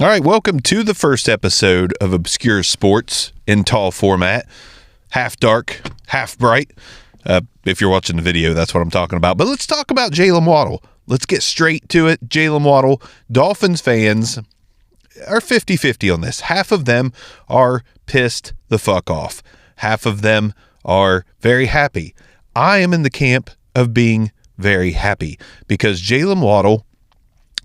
All right, welcome to the first episode of Obscure Sports in tall format. Half dark, half bright. If you're watching the video, that's what I'm talking about. But let's talk about Jaylen Waddle. Let's get straight to it. Jaylen Waddle, Dolphins fans are 50-50 on this. Half of them are pissed the fuck off. Half of them are very happy. I am in the camp of being very happy because Jaylen Waddle,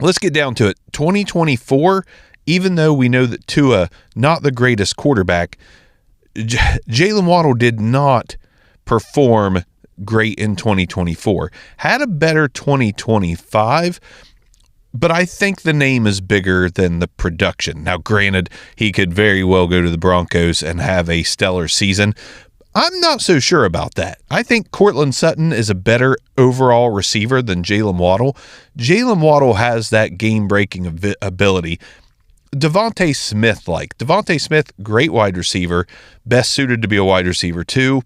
let's get down to it. 2024, even though we know that Tua, not the greatest quarterback, Jaylen Waddle did not perform great in 2024. Had a better 2025, but I think the name is bigger than the production. Now, granted, he could very well go to the Broncos and have a stellar season. I'm not so sure about that. I think Courtland Sutton is a better overall receiver than Jaylen Waddle. Jaylen Waddle has that game-breaking ability. Devontae Smith, great wide receiver, best suited to be a wide receiver too.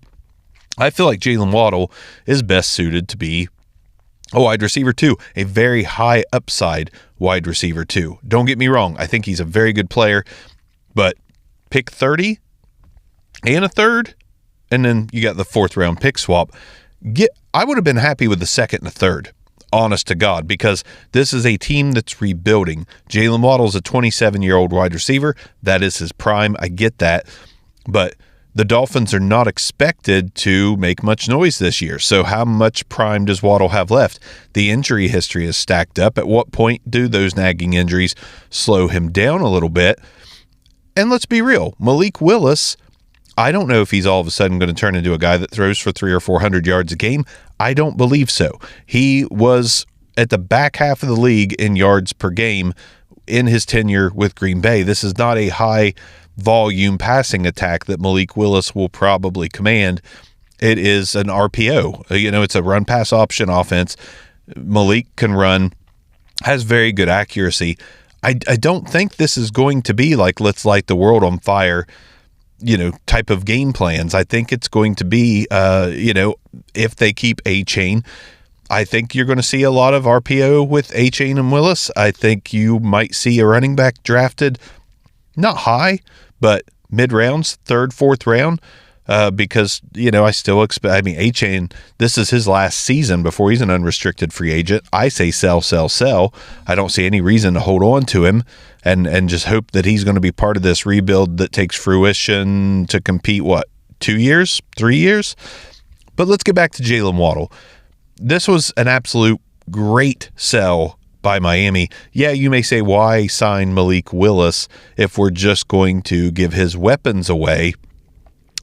I feel like Jaylen Waddle is best suited to be a wide receiver too, a very high upside wide receiver too. Don't get me wrong, I think he's a very good player, but pick 30 and a third, and then you got the fourth round pick swap. I would have been happy with the second and a third, honest to God, because this is a team that's rebuilding. Jaylen Waddle's a 27-year-old wide receiver. That is his prime. I get that. But the Dolphins are not expected to make much noise this year. So how much prime does Waddle have left? The injury history is stacked up. At what point do those nagging injuries slow him down a little bit? And let's be real. Malik Willis, I don't know if he's all of a sudden going to turn into a guy that throws for 300 or 400 yards a game. I don't believe so. He was at the back half of the league in yards per game in his tenure with Green Bay. This is not a high volume passing attack that Malik Willis will probably command. It is an RPO. It's a run pass option offense. Malik can run, has very good accuracy. I don't think this is going to be like let's light the world on fire type of game plans. I think it's going to be, if they keep A-Chain, I think you're going to see a lot of RPO with A-Chain and Willis. I think you might see a running back drafted, not high, but mid-rounds, third, fourth round, because, I still expect, A-Chain, this is his last season before he's an unrestricted free agent. I say sell, sell, sell. I don't see any reason to hold on to him and just hope that he's going to be part of this rebuild that takes fruition to compete, 2 years, 3 years? But let's get back to Jaylen Waddle. This was an absolute great sell by Miami. Yeah, you may say, why sign Malik Willis if we're just going to give his weapons away?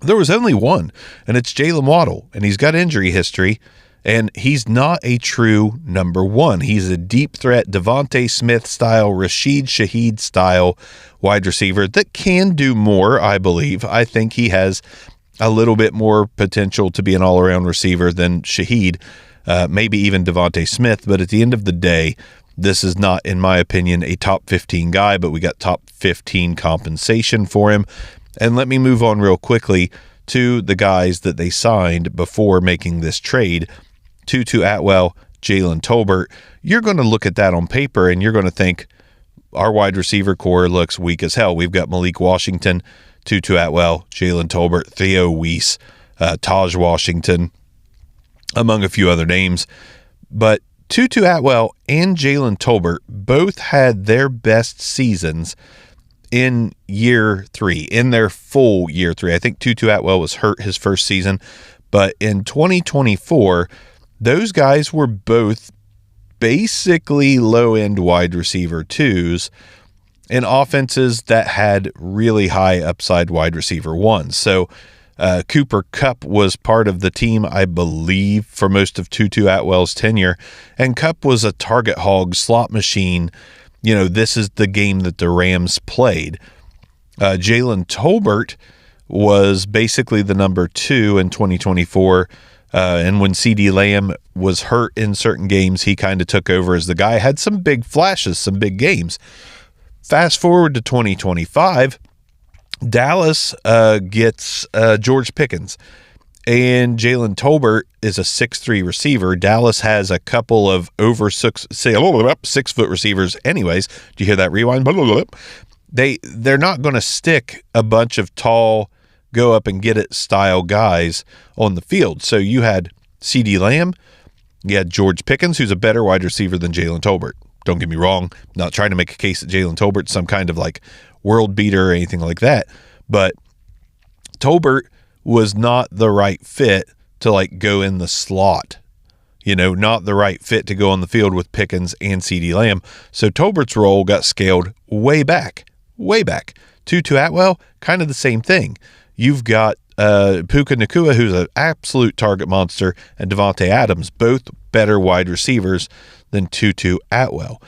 There was only one, and it's Jaylen Waddle, and he's got injury history, and he's not a true number one. He's a deep threat, Devontae Smith style, Rashid Shaheed style wide receiver that can do more, I believe. I think he has a little bit more potential to be an all-around receiver than Shaheed, maybe even Devontae Smith, but at the end of the day, this is not, in my opinion, a top 15 guy, but we got top 15 compensation for him. And let me move on real quickly to the guys that they signed before making this trade. Tutu Atwell, Jalen Tolbert. You're going to look at that on paper and you're going to think our wide receiver core looks weak as hell. We've got Malik Washington, Tutu Atwell, Jalen Tolbert, Theo Weiss, Taj Washington, among a few other names. But Tutu Atwell and Jalen Tolbert both had their best seasons in year 3, in their full year 3. I think Tutu Atwell was hurt his first season, but in 2024, those guys were both basically low-end wide receiver twos in offenses that had really high upside wide receiver ones. So Cooper Kupp was part of the team, I believe, for most of Tutu Atwell's tenure, and Kupp was a target hog slot machine. This is the game that the Rams played. Jalen Tolbert was basically the number 2 in 2024. And when CD Lamb was hurt in certain games, he kind of took over as the guy. Had some big flashes, some big games. Fast forward to 2025, Dallas gets George Pickens. and Jalen Tolbert is a 6'3" receiver. Dallas has a couple of over 6-foot receivers anyways. Do you hear that rewind? They're not going to stick a bunch of tall, go up and get it style guys on the field. So you had CeeDee Lamb, you had George Pickens, who's a better wide receiver than Jalen Tolbert. Don't get me wrong, I'm not trying to make a case that Jalen Tolbert's some kind of like world beater or anything like that, but Tolbert was not the right fit to like go in the slot, not the right fit to go on the field with Pickens and CeeDee Lamb. So Tolbert's role got scaled way back. Tutu Atwell, kind of the same thing. You've got Puka Nacua, who's an absolute target monster, and Devontae Adams, both better wide receivers than Tutu Atwell.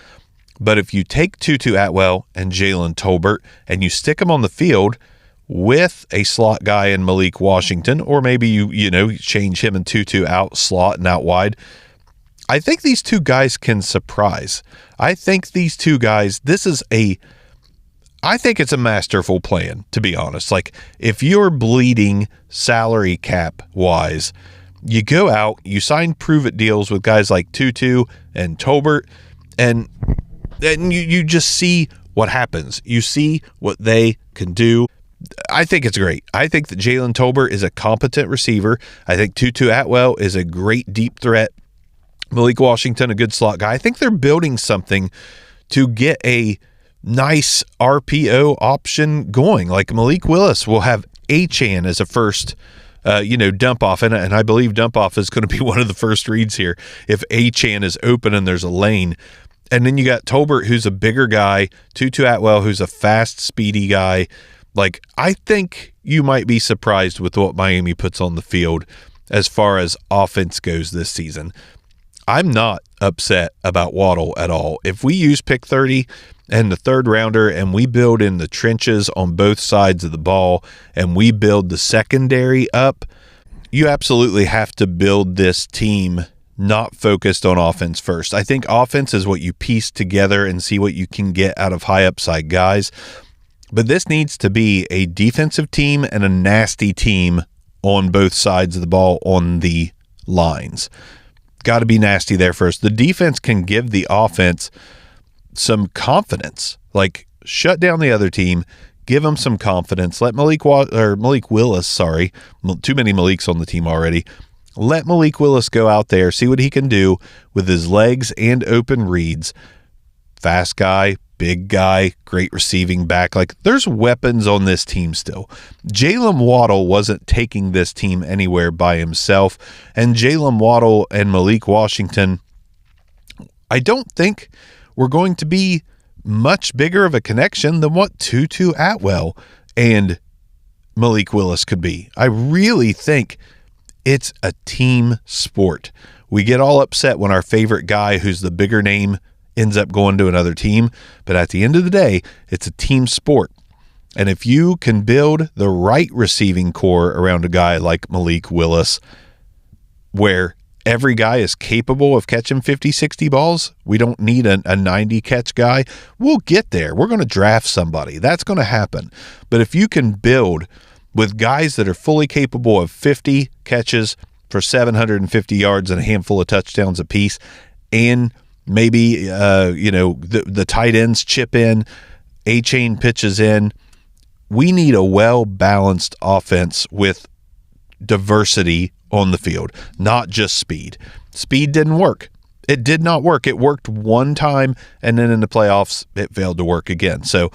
But if you take Tutu Atwell and Jalen Tolbert and you stick them on the field with a slot guy in Malik Washington, or maybe you change him and Tutu out slot and out wide, I think these two guys can surprise. I think these two guys, I think it's a masterful plan, to be honest. Like, if you're bleeding salary cap wise, you go out, you sign prove-it deals with guys like Tutu and Tolbert, and you just see what happens. You see what they can do. I think it's great. I think that Jalen Tolbert is a competent receiver. I think Tutu Atwell is a great deep threat. Malik Washington, a good slot guy. I think they're building something to get a nice RPO option going. Like Malik Willis will have Achane as a first dump off, and I believe dump off is going to be one of the first reads here if Achane is open and there's a lane. And then you got Tolbert, who's a bigger guy, Tutu Atwell, who's a fast, speedy guy. Like, I think you might be surprised with what Miami puts on the field as far as offense goes this season. I'm not upset about Waddle at all. If we use pick 30 and the third rounder and we build in the trenches on both sides of the ball and we build the secondary up, you absolutely have to build this team not focused on offense first. I think offense is what you piece together and see what you can get out of high upside guys. But this needs to be a defensive team and a nasty team on both sides of the ball on the lines. Got to be nasty there first. The defense can give the offense some confidence. Like, shut down the other team, give them some confidence. Let Malik Willis, too many Maliks on the team already. Let Malik Willis go out there, see what he can do with his legs and open reads. Fast guy, big guy, great receiving back. Like, there's weapons on this team still. Jaylen Waddle wasn't taking this team anywhere by himself, and Jaylen Waddle and Malik Washington, I don't think we're going to be much bigger of a connection than what Tutu Atwell and Malik Willis could be. I really think it's a team sport. We get all upset when our favorite guy, who's the bigger name, ends up going to another team, but at the end of the day, it's a team sport. And if you can build the right receiving core around a guy like Malik Willis, where every guy is capable of catching 50, 60 balls, we don't need a 90 catch guy. We'll get there. We're going to draft somebody. That's going to happen. But if you can build with guys that are fully capable of 50 catches for 750 yards and a handful of touchdowns apiece, and maybe, the tight ends chip in, Achane pitches in. We need a well-balanced offense with diversity on the field, not just speed. Speed didn't work. It did not work. It worked one time, and then in the playoffs, it failed to work again. So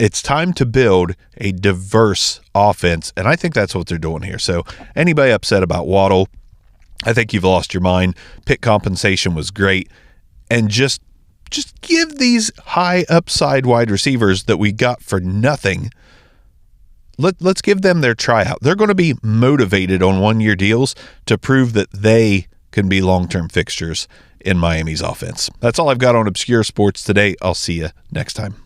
it's time to build a diverse offense, and I think that's what they're doing here. So anybody upset about Waddle, I think you've lost your mind. Pick compensation was great. And just give these high upside wide receivers that we got for nothing, let's give them their tryout. They're going to be motivated on one-year deals to prove that they can be long-term fixtures in Miami's offense. That's all I've got on Obscure Sports today. I'll see you next time.